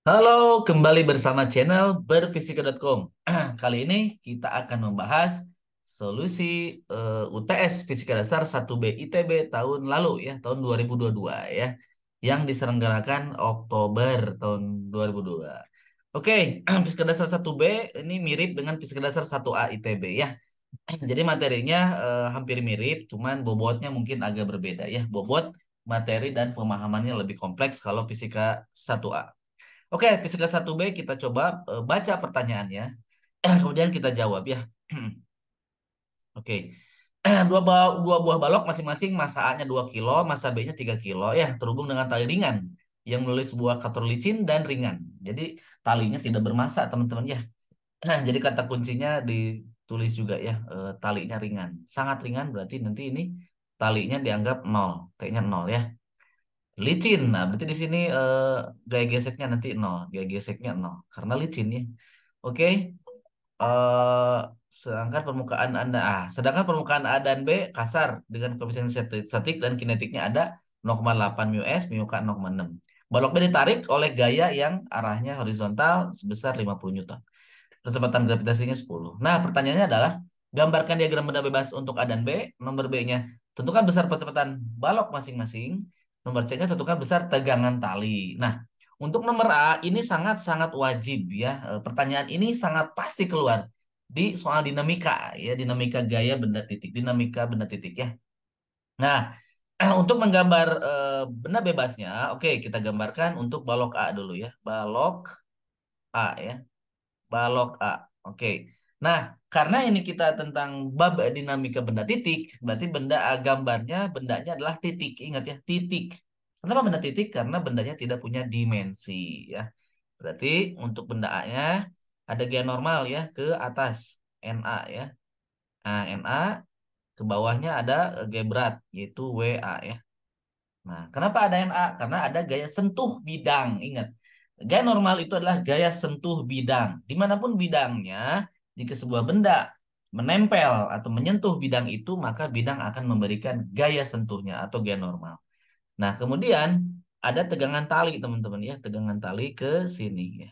Halo, kembali bersama channel berfisika.com. Kali ini kita akan membahas solusi UTS Fisika Dasar 1B ITB tahun lalu ya, tahun 2022 ya, yang diselenggarakan Oktober tahun 2022. Oke, Fisika Dasar 1B ini mirip dengan Fisika Dasar 1A ITB ya. Jadi materinya hampir mirip, cuman bobotnya mungkin agak berbeda ya. Bobot, materi dan pemahamannya lebih kompleks kalau Fisika 1A. Oke, fisika 1B kita coba baca pertanyaannya, kemudian kita jawab ya. Oke. Dua buah balok masing-masing massa A-nya 2 kilo, massa B-nya 3 kilo ya, terhubung dengan tali ringan yang melalui sebuah kator licin dan ringan. Jadi talinya tidak bermassa, teman-teman ya. Jadi kata kuncinya ditulis juga ya, talinya ringan. Sangat ringan berarti nanti ini talinya dianggap nol, T-nya nol ya. Licin. Nah, berarti di sini gaya geseknya nanti nol, gaya geseknya nol karena licin ya. Oke. eh sedangkan permukaan A dan B kasar dengan koefisien statik dan kinetiknya ada 0,8 mu S, mu K 0,6. Balok B ditarik oleh gaya yang arahnya horizontal sebesar 50 Newton. Kecepatan gravitasinya 10. Nah, pertanyaannya adalah gambarkan diagram benda bebas untuk A dan B. Nomor B-nya tentukan besar percepatan balok masing-masing. Nomor C-nya tentukan besar tegangan tali. Nah, untuk nomor A ini sangat-sangat wajib ya. Pertanyaan ini sangat pasti keluar di soal dinamika ya, dinamika gaya benda titik, dinamika benda titik ya. Nah, untuk menggambar benda bebasnya, oke kita gambarkan untuk balok A dulu ya. Balok A ya. Balok A. Oke. Nah, karena ini kita tentang bab dinamika benda titik, berarti benda gambarnya bendanya adalah titik. Ingat ya, titik. Kenapa benda titik? Karena bendanya tidak punya dimensi ya. Berarti untuk benda A-nya ada gaya normal ya ke atas NA ya. Nah, NA ke bawahnya ada gaya berat yaitu WA ya. Nah, kenapa ada NA? Karena ada gaya sentuh bidang. Ingat, gaya normal itu adalah gaya sentuh bidang. Dimanapun bidangnya, jika sebuah benda menempel atau menyentuh bidang itu, maka bidang akan memberikan gaya sentuhnya atau gaya normal. Nah, kemudian ada tegangan tali, teman-teman ya, tegangan tali ke sini ya.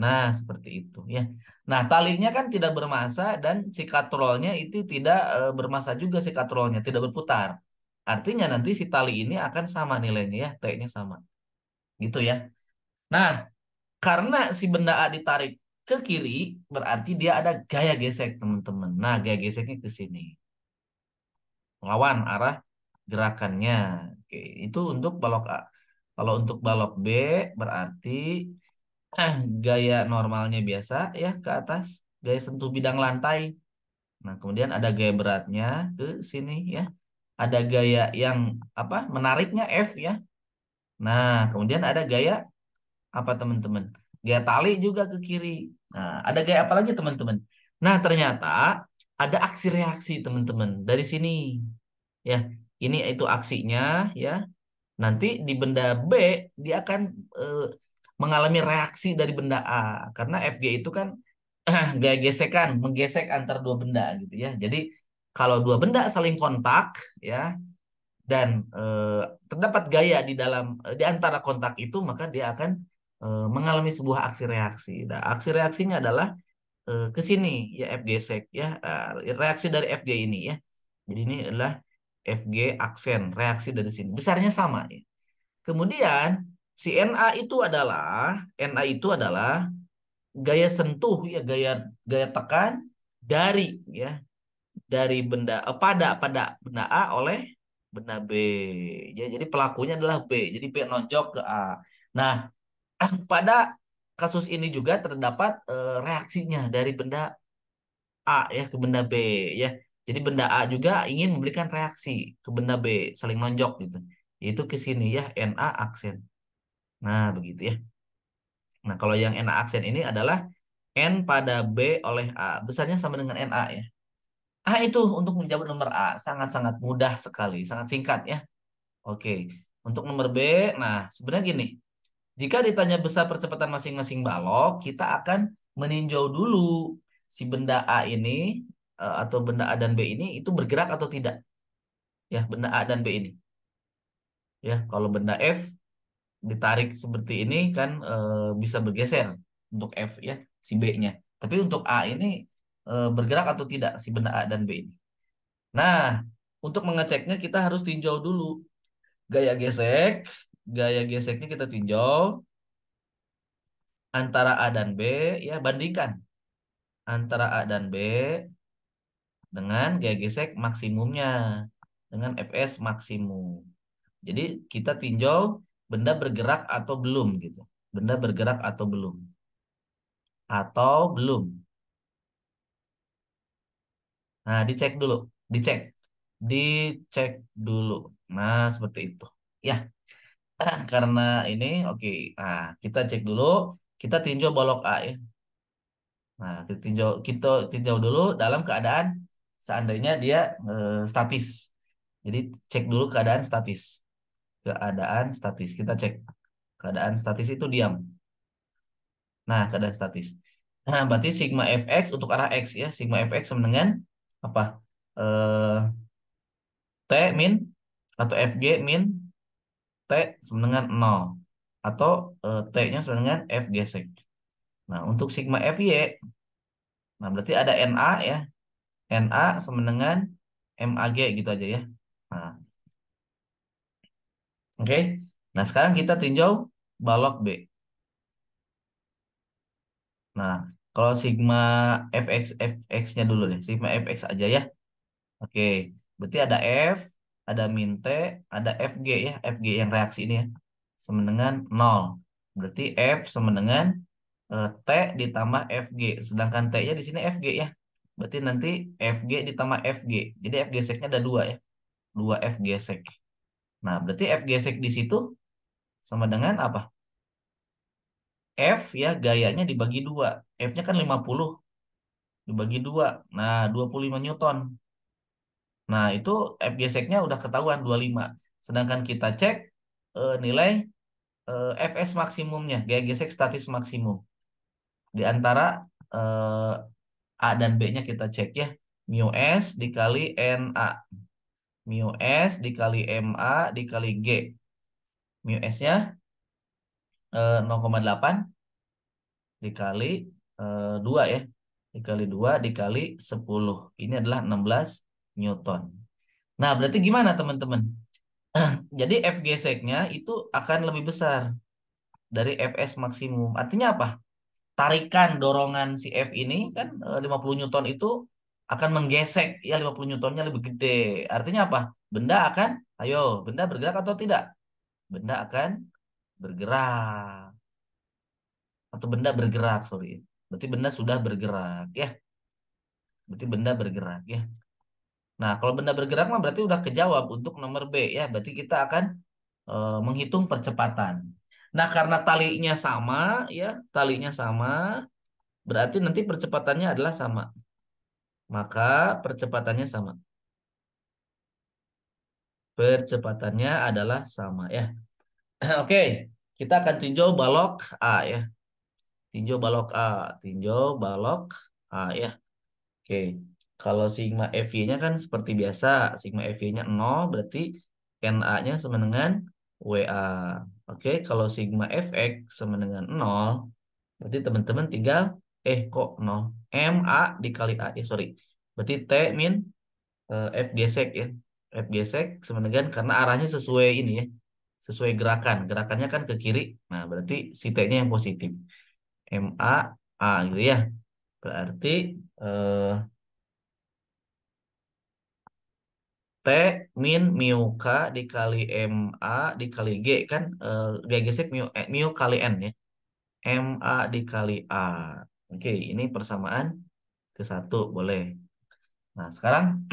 Nah, seperti itu ya. Nah, talinya kan tidak bermassa dan si katrolnya itu tidak bermassa juga si katrolnya, tidak berputar. Artinya nanti si tali ini akan sama nilainya ya, T-nya sama. Gitu ya. Nah, karena si benda A ditarik ke kiri, berarti dia ada gaya gesek, teman-teman. Nah, gaya geseknya ke sini. Melawan arah gerakannya. Oke, itu untuk balok A. Kalau untuk balok B, berarti gaya normalnya biasa ya ke atas, gaya sentuh bidang lantai. Nah, kemudian ada gaya beratnya ke sini ya. Ada gaya yang apa? Menariknya F ya. Nah, kemudian ada gaya apa teman-teman? Gaya tali juga ke kiri. Nah, ada gaya apa lagi teman-teman? Nah, ternyata ada aksi reaksi teman-teman dari sini. Ya, ini itu aksinya ya. Nanti di benda B dia akan eh, mengalami reaksi dari benda A karena FG itu kan gaya gesekan, menggesek antar dua benda gitu ya. Jadi kalau dua benda saling kontak ya dan terdapat gaya di dalam di antara kontak itu maka dia akan mengalami sebuah aksi reaksi. Nah, aksi reaksinya adalah ke sini ya F gesek ya. Reaksi dari FG ini ya. Jadi ini adalah FG aksen, reaksi dari sini. Besarnya sama ya. Kemudian si NA itu adalah gaya sentuh ya, gaya gaya tekan dari ya, dari benda pada benda A oleh benda B. Ya, jadi pelakunya adalah B. Jadi B nonjok ke A. Nah, pada kasus ini juga terdapat reaksinya dari benda A ya ke benda B ya. Jadi benda A juga ingin memberikan reaksi ke benda B, saling nonjok gitu. Itu ke sini ya, Na aksen. Nah, begitu ya. Nah, kalau yang Na aksen ini adalah N pada B oleh A. Besarnya sama dengan Na ya. Itu untuk menjawab nomor A. Sangat-sangat mudah sekali. Sangat singkat ya. Oke. Untuk nomor B, nah sebenarnya gini. Jika ditanya besar percepatan masing-masing balok, kita akan meninjau dulu si benda A ini atau benda A dan B ini itu bergerak atau tidak. Ya, benda A dan B ini. Ya, kalau benda F ditarik seperti ini kan bisa bergeser untuk F ya, si B-nya. Tapi untuk A ini bergerak atau tidak si benda A dan B ini. Nah, untuk mengeceknya kita harus tinjau dulu gaya gesek. Gaya geseknya kita tinjau antara A dan B, ya bandingkan antara A dan B dengan gaya gesek maksimumnya dengan Fs maksimum. Jadi kita tinjau benda bergerak atau belum gitu. Benda bergerak atau belum. Atau belum. Nah, dicek dulu. Dicek. Dicek dulu. Nah, seperti itu. Ya, karena ini oke. Nah, kita cek dulu. Kita tinjau balok A ya. Nah, kita tinjau dulu dalam keadaan seandainya dia statis. Jadi cek dulu keadaan statis. Keadaan statis. Kita cek. Keadaan statis itu diam. Nah, keadaan statis. Nah, berarti sigma fx untuk arah x ya. Sigma fx sama dengan apa? Eh, T min atau fg min T sama dengan 0. Atau T-nya sama dengan f gesek. Nah, untuk sigma fy, nah berarti ada Na ya. Na sama dengan mag gitu aja ya. Nah, oke. Nah, sekarang kita tinjau balok B. Nah, kalau sigma fx-nya dulu deh. Sigma fx aja ya. Oke, berarti ada F, ada min T, ada FG ya, FG yang reaksi ini ya, sama dengan 0. Berarti F sama dengan T ditambah FG, sedangkan T-nya di sini FG ya. Berarti nanti FG ditambah FG. Jadi F geseknya ada dua ya, dua F gesek. Nah, berarti F gesek di situ sama dengan apa? F ya gayanya dibagi dua. F-nya kan 50 dibagi dua. Nah, 25 Newton. Nah, itu F geseknya udah ketahuan 25. Sedangkan kita cek nilai Fs maksimumnya, gaya gesek statis maksimum. Di antara eh, A dan B-nya kita cek ya. Mu S dikali Na. Mu S dikali Ma dikali G. Mu S-nya 0,8 dikali 2 ya. Dikali 2 dikali 10. Ini adalah 16 Newton. Nah, berarti gimana teman-teman? Jadi F geseknya itu akan lebih besar dari Fs maksimum. Artinya apa? Tarikan dorongan si F ini kan 50 Newton itu akan menggesek ya 50 Newtonnya lebih gede. Artinya apa? Benda akan, ayo, benda bergerak atau tidak? Benda akan bergerak atau benda bergerak, sorry. Berarti benda sudah bergerak ya. Berarti benda bergerak ya. Nah, kalau benda bergerak mah berarti udah kejawab untuk nomor B ya. Berarti kita akan menghitung percepatan. Nah, karena talinya sama ya, talinya sama, berarti nanti percepatannya adalah sama. Maka percepatannya sama. Percepatannya adalah sama ya. Oke, kita akan tinjau balok A ya. Tinjau balok A, tinjau balok A ya. Oke. Kalau sigma FY-nya kan seperti biasa, sigma FY-nya 0 berarti NA-nya sama dengan WA. Oke, kalau sigma FX sama dengan 0, berarti teman-teman tinggal kok 0? MA dikali A ya, sorry. Berarti T min F gesek ya. F gesek sama dengan karena arahnya sesuai ini ya. Sesuai gerakan. Gerakannya kan ke kiri. Nah, berarti si T-nya yang positif. MA A gitu ya. Berarti eh, T min mu K dikali MA dikali G kan G gesek mu kali N ya. MA dikali A. Oke, ini persamaan ke satu boleh. Nah, sekarang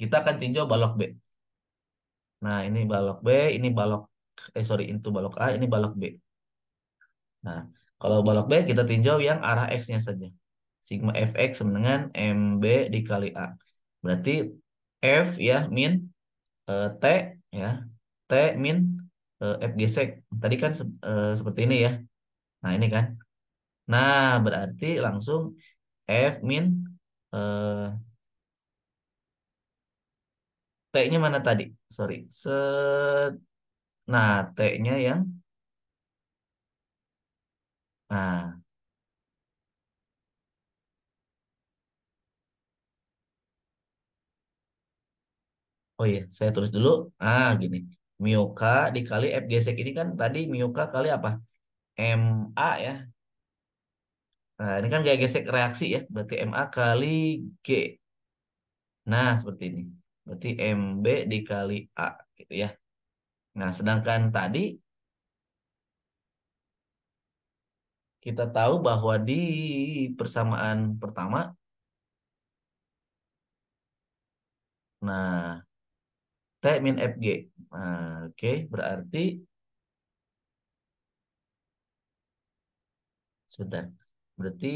kita akan tinjau balok B. Nah, ini balok B, ini balok sorry, itu balok A, ini balok B. Nah, kalau balok B kita tinjau yang arah X-nya saja. Sigma Fx sama dengan MB dikali A. Berarti F ya min T ya. T min F gesek. Tadi kan seperti ini ya. Nah, ini kan. Nah, berarti langsung F min eh, T-nya mana tadi? Sorry. Set. Nah, T-nya yang, nah, oh iya, saya tulis dulu. Gini. Mioka dikali F gesek ini kan tadi mioka kali apa? MA ya. Nah, ini kan gaya gesek reaksi ya. Berarti MA kali G. Nah, seperti ini. Berarti MB dikali A gitu ya. Nah, sedangkan tadi kita tahu bahwa di persamaan pertama, nah, T min FG. Nah, oke, berarti sebentar. Berarti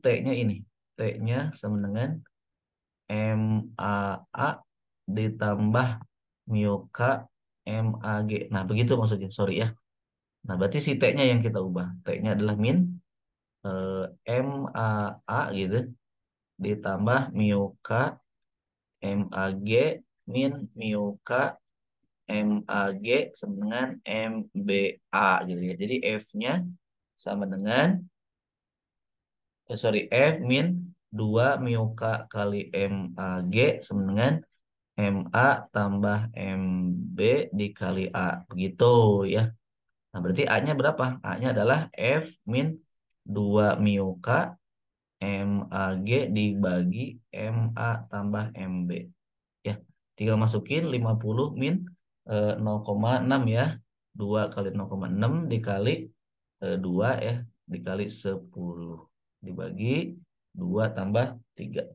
T-nya ini. T-nya sama dengan MAA ditambah mioka MAG. Nah, begitu maksudnya. Sorry ya. Nah, berarti si T-nya yang kita ubah. T-nya adalah min eh, MAA gitu ditambah mioka MAG min mioka MAG sama dengan MBA gitu ya. Jadi F-nya sama dengan sorry, F min 2 mioka kali MAG sama dengan MA tambah MB dikali A. Begitu ya. Nah, berarti A-nya berapa? A-nya adalah F min 2 mioka MAG dibagi MA tambah MB. Ya, tinggal masukin 50 min 0,6 ya. 2 kali 0,6 dikali 2 ya. Dikali 10. Dibagi 2 tambah 3.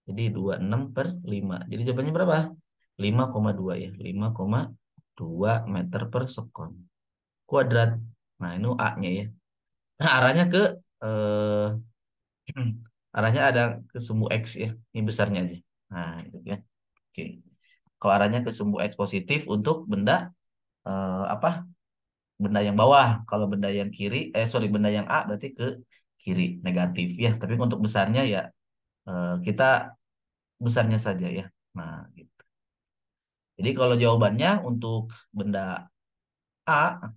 Jadi 26 per 5. Jadi jawabannya berapa? 5,2 ya. 5,2 meter per sekon. Kuadrat. Nah, ini A-nya ya. Nah, arahnya ke eh, arahnya ada ke sumbu X ya. Ini besarnya aja. Nah, itu ya. Oke. Kalau arahnya ke sumbu X positif untuk benda apa? Benda yang bawah. Kalau benda yang kiri, sorry, benda yang A berarti ke kiri negatif ya. Tapi untuk besarnya ya kita besarnya saja ya. Nah, gitu. Jadi kalau jawabannya untuk benda A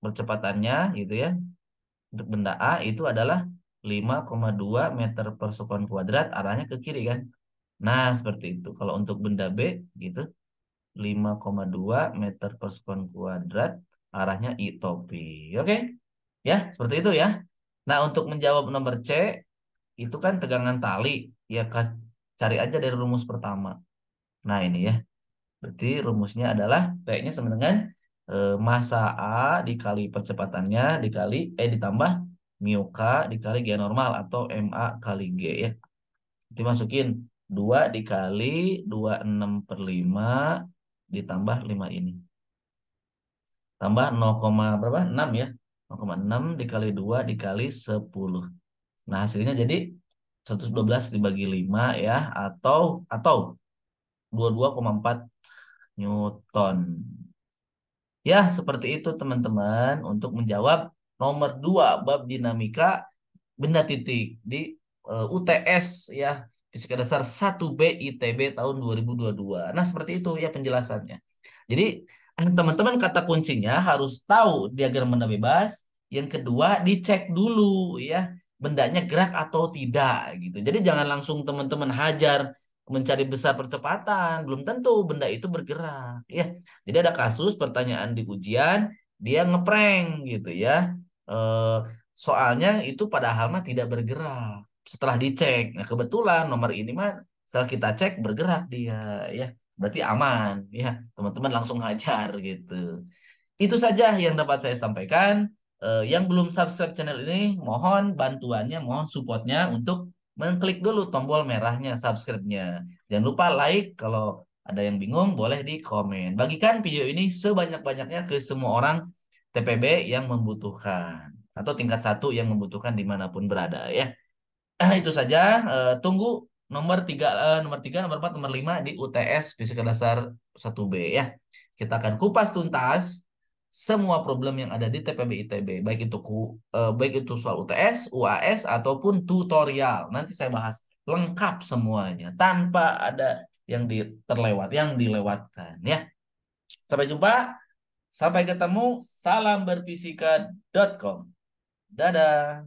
percepatannya gitu ya. Untuk benda A itu adalah 5,2 meter per sekon kuadrat arahnya ke kiri kan. Nah, seperti itu. Kalau untuk benda B gitu 5,2 meter per sekon kuadrat arahnya iTopi. Oke? Ya, seperti itu ya. Nah, untuk menjawab nomor C itu kan tegangan tali. Ya, cari aja dari rumus pertama. Nah, ini ya. Berarti rumusnya adalah P-nya sama dengan massa A dikali percepatannya ditambah mu K dikali G normal atau MA kali G ya. Nanti masukin 2 dikali 26/5 ditambah 5 ini. Tambah 0, berapa? 6 ya. 0,6 dikali 2 dikali 10. Nah, hasilnya jadi 112 dibagi 5 ya atau 22,4 Newton. Ya, seperti itu teman-teman untuk menjawab nomor 2 bab dinamika benda titik di UTS ya, Fisika Dasar 1B ITB tahun 2022. Nah, seperti itu ya penjelasannya. Jadi, teman-teman kata kuncinya harus tahu diagram benda bebas. Yang kedua, dicek dulu ya bendanya gerak atau tidak gitu. Jadi jangan langsung teman-teman hajar mencari besar percepatan, belum tentu benda itu bergerak ya. Jadi ada kasus pertanyaan di ujian dia ngeprank gitu ya. Eh, Soalnya itu padahal mah tidak bergerak. Setelah dicek, nah kebetulan nomor ini mah setelah kita cek bergerak dia ya. Berarti aman ya. Teman-teman langsung hajar gitu. Itu saja yang dapat saya sampaikan. Yang belum subscribe channel ini, mohon bantuannya, mohon supportnya untuk mengklik dulu tombol merahnya subscribe-nya. Jangan lupa like kalau ada yang bingung, boleh di komen. Bagikan video ini sebanyak-banyaknya ke semua orang TPB yang membutuhkan atau tingkat 1 yang membutuhkan dimanapun berada ya. Itu saja. Tunggu nomor 3, nomor 4, nomor 5 di UTS Fisika Dasar 1B ya. Kita akan kupas tuntas semua problem yang ada di TPB ITB, baik itu soal UTS, UAS ataupun tutorial. Nanti saya bahas lengkap semuanya tanpa ada yang dilewatkan ya. Sampai jumpa. Sampai ketemu, salam berfisika.com. Dadah.